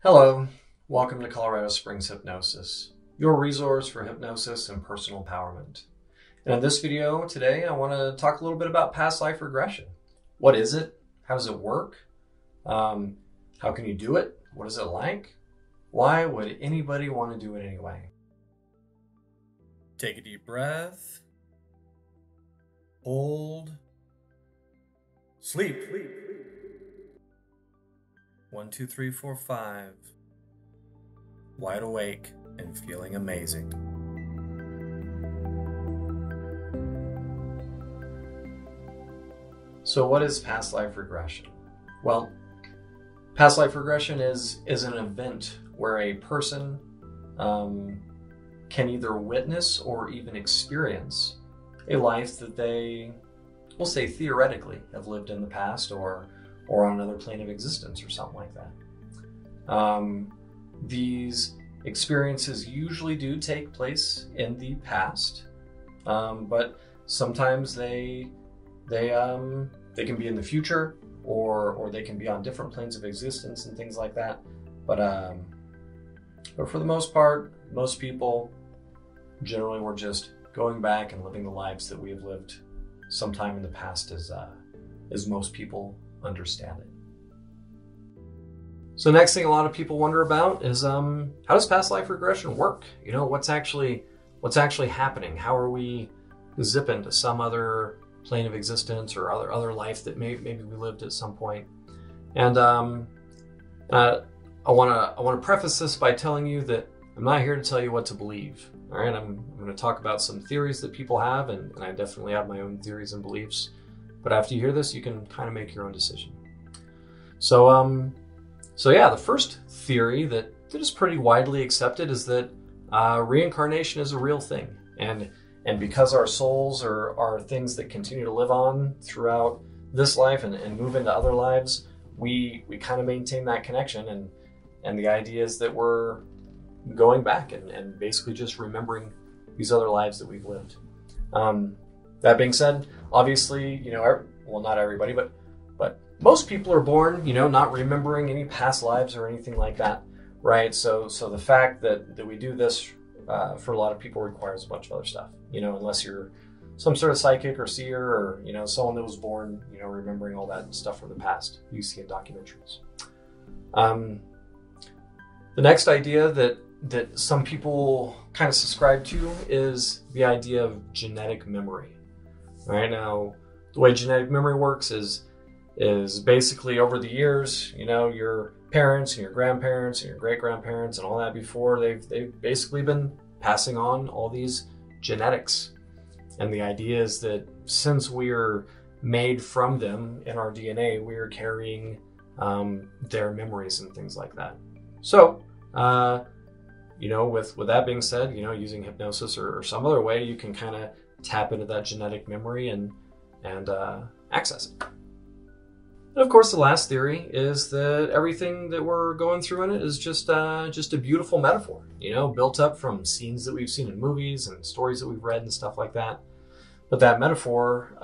Hello, welcome to Colorado Springs Hypnosis, your resource for hypnosis and personal empowerment. And in this video today, I want to talk a little bit about past life regression. What is it? How does it work? How can you do it? What is it like? Why would anybody want to do it anyway? Take a deep breath. Hold. Sleep. 1, 2, 3, 4, 5. Wide awake and feeling amazing. So what is past life regression? Well, past life regression is an event where a person can either witness or even experience a life that they, we'll say theoretically, have lived in the past or on another plane of existence or something like that. These experiences usually do take place in the past, but sometimes they can be in the future or they can be on different planes of existence and things like that. But for the most part, most people generally were just going back and living the lives that we have lived sometime in the past as most people understand it. So next thing a lot of people wonder about is how does past life regression work? You know, what's actually happening? How are we zipping to some other plane of existence or other life that maybe we lived at some point? And I want to preface this by telling you that I'm not here to tell you what to believe. All right, I'm going to talk about some theories that people have, and I definitely have my own theories and beliefs. But after you hear this, you can kind of make your own decision. So yeah, the first theory that is pretty widely accepted is that reincarnation is a real thing, and because our souls are things that continue to live on throughout this life and move into other lives, we kind of maintain that connection, and the idea is that we're going back and basically just remembering these other lives that we've lived. That being said, obviously, you know, well, not everybody, but most people are born, you know, not remembering any past lives or anything like that, right? So the fact that we do this for a lot of people requires a bunch of other stuff, you know, unless you're some sort of psychic or seer or, you know, someone that was born, you know, remembering all that stuff from the past you see in documentaries. The next idea that some people kind of subscribe to is the idea of genetic memory. All right, now the way genetic memory works is basically over the years, you know, your parents and your grandparents and your great-grandparents and all that before, they've basically been passing on all these genetics. And the idea is that since we're made from them in our DNA, we're carrying their memories and things like that. So, you know, with that being said, you know, using hypnosis or some other way, you can kind of tap into that genetic memory and access it. And of course, the last theory is that everything that we're going through in it is just a beautiful metaphor, you know, built up from scenes that we've seen in movies and stories that we've read and stuff like that. But that metaphor,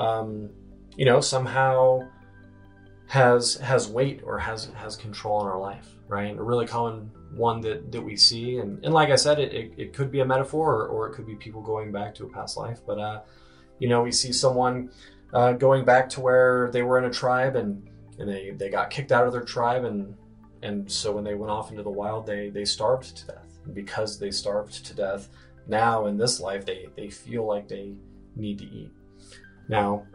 you know, somehow has weight or has control in our life, right? A really common one that we see, and like I said, it could be a metaphor or it could be people going back to a past life. But you know, we see someone going back to where they were in a tribe and they got kicked out of their tribe, and so when they went off into the wild, they starved to death. And because they starved to death, now in this life they feel like they need to eat. Now,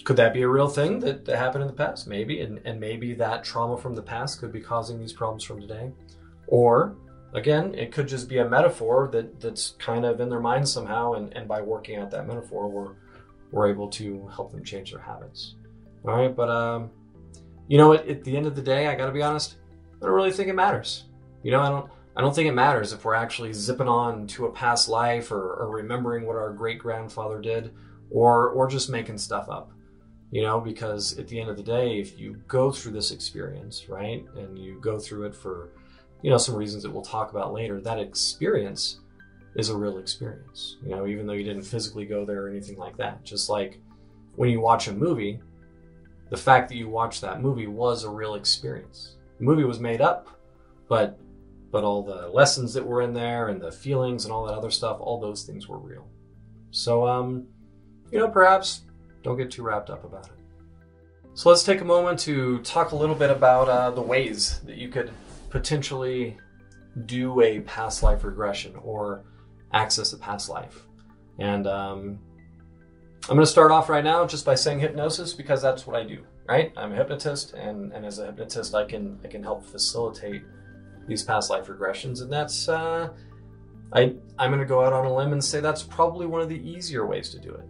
could that be a real thing that happened in the past? Maybe, and maybe that trauma from the past could be causing these problems from today. Or, again, it could just be a metaphor that's kind of in their mind somehow, and by working out that metaphor, we're able to help them change their habits. All right, but you know, at the end of the day, I gotta be honest, I don't really think it matters. You know, I don't think it matters if we're actually zipping on to a past life or remembering what our great-grandfather did or just making stuff up. You know, because at the end of the day, if you go through this experience, right, and you go through it for, you know, some reasons that we'll talk about later, that experience is a real experience, you know, even though you didn't physically go there or anything like that. Just like when you watch a movie, the fact that you watched that movie was a real experience. The movie was made up, but all the lessons that were in there and the feelings and all that other stuff, all those things were real. So, perhaps don't get too wrapped up about it. So let's take a moment to talk a little bit about the ways that you could potentially do a past life regression or access a past life. And I'm going to start off right now just by saying hypnosis, because that's what I do, right? I'm a hypnotist, and as a hypnotist, I can help facilitate these past life regressions, and that's I'm going to go out on a limb and say that's probably one of the easier ways to do it,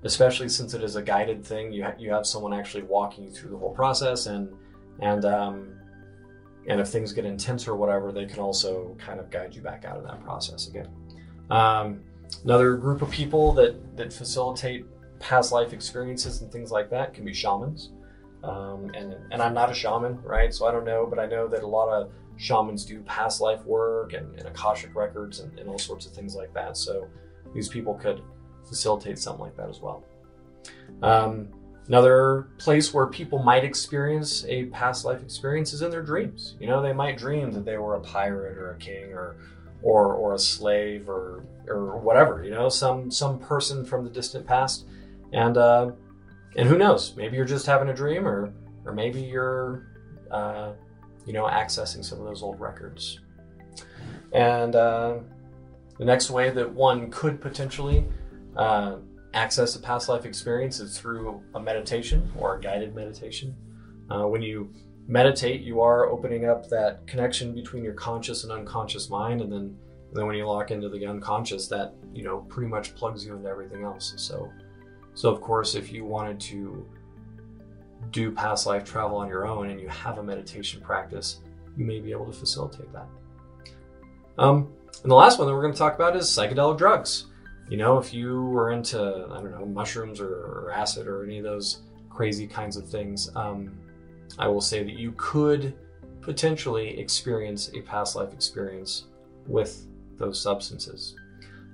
especially since it is a guided thing. You have someone actually walking you through the whole process, and if things get intense or whatever, they can also kind of guide you back out of that process again. Another group of people that facilitate past life experiences and things like that can be shamans. And I'm not a shaman, right? So I don't know, but I know that a lot of shamans do past life work and Akashic records and all sorts of things like that. So these people could facilitate something like that as well. Another place where people might experience a past life experience is in their dreams. They might dream that they were a pirate or a king or a slave or whatever, some person from the distant past. And who knows, maybe you're just having a dream, or maybe you're, accessing some of those old records. And the next way that one could potentially access a past life experience is through a meditation or a guided meditation. When you meditate, you are opening up that connection between your conscious and unconscious mind, and then when you lock into the unconscious, that pretty much plugs you into everything else. So of course, if you wanted to do past life travel on your own and you have a meditation practice, you may be able to facilitate that. And the last one that we're going to talk about is psychedelic drugs. If you were into, mushrooms or acid or any of those crazy kinds of things, I will say that you could potentially experience a past life experience with those substances.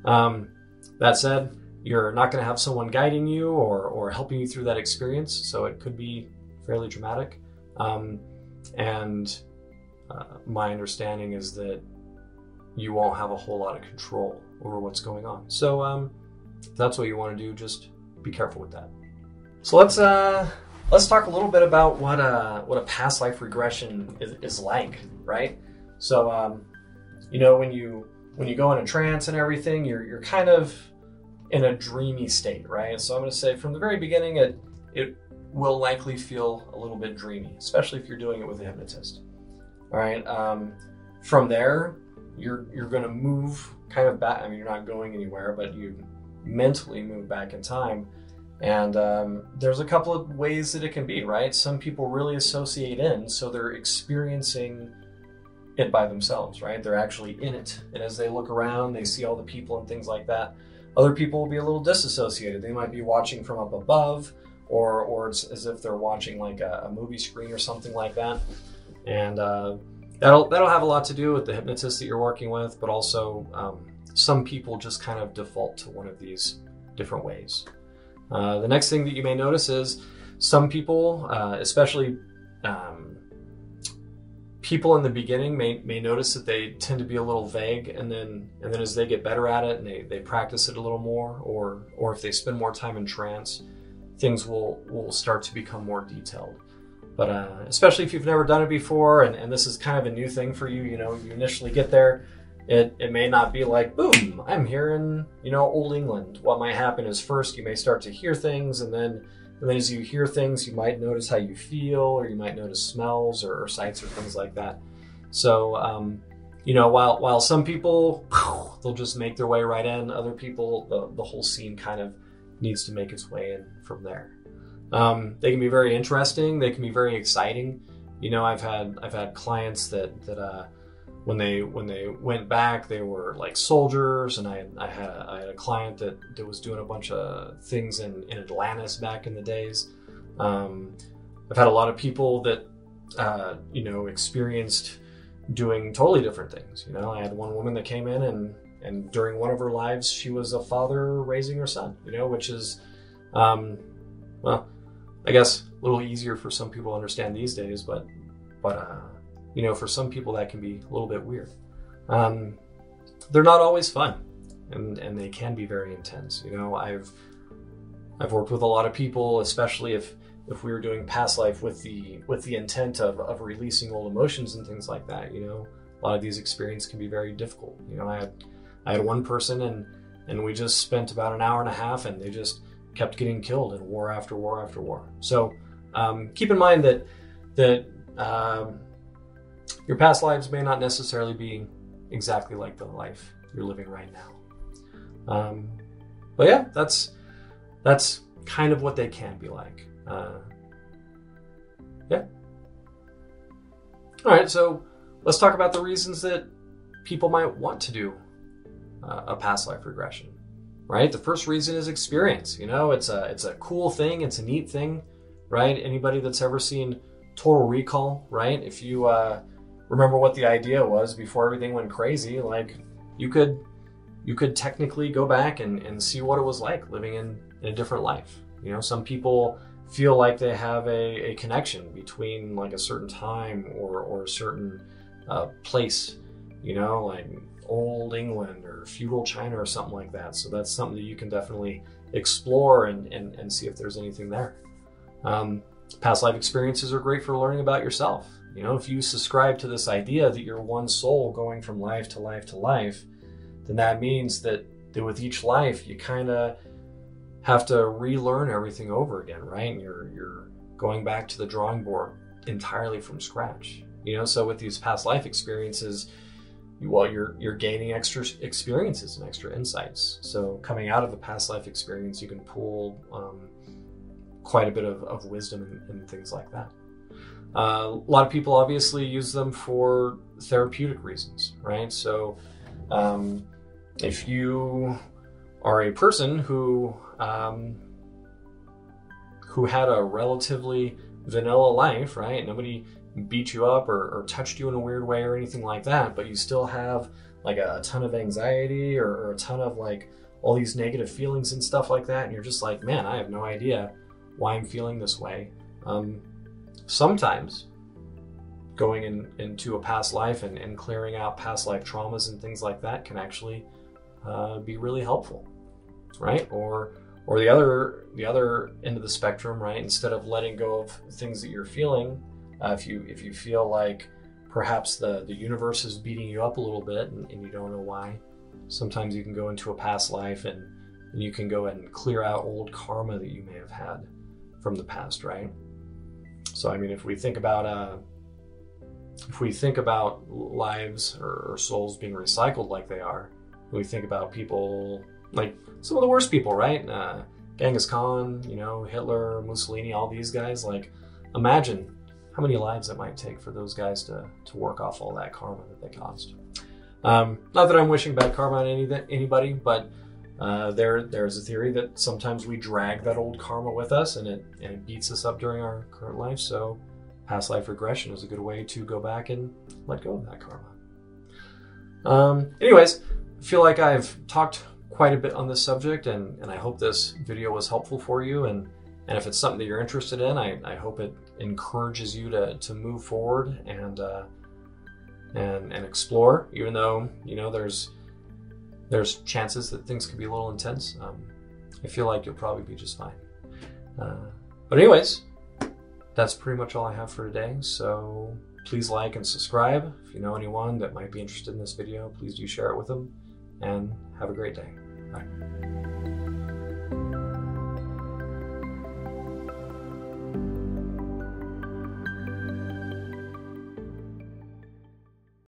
That said, you're not going to have someone guiding you or helping you through that experience, so it could be fairly dramatic. My understanding is that you won't have a whole lot of control over what's going on. So if that's what you want to do, just be careful with that. So let's talk a little bit about what a past life regression is like, right? So when you go in a trance and everything, you're kind of in a dreamy state, right? So I'm going to say from the very beginning, it will likely feel a little bit dreamy, especially if you're doing it with a hypnotist. All right. From there, you're going to move kind of back. I mean, you're not going anywhere, but you mentally move back in time. And there's a couple of ways that it can be, right? Some people really associate in, so they're experiencing it by themselves, right? They're actually in it. And as they look around, they see all the people and things like that. Other people will be a little disassociated. They might be watching from up above, or it's as if they're watching like a movie screen or something like that. And that'll have a lot to do with the hypnotist that you're working with, but also some people just kind of default to one of these different ways. The next thing that you may notice is some people, especially people in the beginning, may notice that they tend to be a little vague, and then as they get better at it and they practice it a little more, or if they spend more time in trance, things will start to become more detailed. But especially if you've never done it before, and this is kind of a new thing for you, you initially get there, it may not be like, boom, I'm here in, Old England. What might happen is first you may start to hear things, and then as you hear things, you might notice how you feel, or you might notice smells or sights or things like that. So, while some people, they'll just make their way right in, other people, the whole scene kind of needs to make its way in from there. They can be very interesting. They can be very exciting. I've had clients that when they went back, they were like soldiers, and I had a client that was doing a bunch of things in Atlantis back in the days. I've had a lot of people that experienced doing totally different things. I had one woman that came in and during one of her lives, she was a father raising her son. Which is I guess a little easier for some people to understand these days, but you know, for some people that can be a little bit weird. They're not always fun, and they can be very intense. You know, I've worked with a lot of people, especially if we were doing past life with the intent of releasing old emotions and things like that. You know, a lot of these experiences can be very difficult. You know, I had one person, and we just spent about an hour and a half, and they just kept getting killed in war after war after war. So keep in mind that your past lives may not necessarily be exactly like the life you're living right now. But yeah, that's kind of what they can be like. Yeah. All right, so let's talk about the reasons that people might want to do a past life regression, right? The first reason is experience. You know, it's a cool thing. It's a neat thing, right? Anybody that's ever seen Total Recall, right? If you remember what the idea was before everything went crazy, like you could technically go back and see what it was like living in a different life. You know, some people feel like they have a connection between like a certain time or a certain place, you know, like old England or feudal China or something like that. So that's something that you can definitely explore and see if there's anything there. Past life experiences are great for learning about yourself. You know, if you subscribe to this idea that you're one soul going from life to life to life, then that means that with each life you kind of have to relearn everything over again, right? And you're going back to the drawing board entirely from scratch. You know, so with these past life experiences, you're gaining extra experiences and extra insights. So coming out of a past life experience, you can pull quite a bit of wisdom and things like that. A lot of people obviously use them for therapeutic reasons, right? So if you are a person who had a relatively vanilla life, right? Nobody beat you up or touched you in a weird way or anything like that, but you still have like a ton of anxiety or a ton of like all these negative feelings and stuff like that, and you're just like, man, I have no idea why I'm feeling this way. Sometimes going into a past life and clearing out past life traumas and things like that can actually be really helpful, right? Or the other end of the spectrum, right? Instead of letting go of things that you're feeling, if you feel like perhaps the universe is beating you up a little bit and you don't know why, sometimes you can go into a past life and you can go and clear out old karma that you may have had from the past, right? So I mean, if we think about lives or souls being recycled like they are, we think about people like some of the worst people, right? Genghis Khan, you know, Hitler, Mussolini, all these guys. Like, imagine how many lives it might take for those guys to work off all that karma that they caused. Not that I'm wishing bad karma on anybody, but there's a theory that sometimes we drag that old karma with us and it beats us up during our current life. So past life regression is a good way to go back and let go of that karma. Anyways, I feel like I've talked quite a bit on this subject, and I hope this video was helpful for you. And if it's something that you're interested in, I hope it encourages you to move forward and explore, even though, you know, there's chances that things could be a little intense. I feel like you'll probably be just fine. But anyways, that's pretty much all I have for today. So please like and subscribe. If you know anyone that might be interested in this video, please do share it with them, and have a great day. Bye.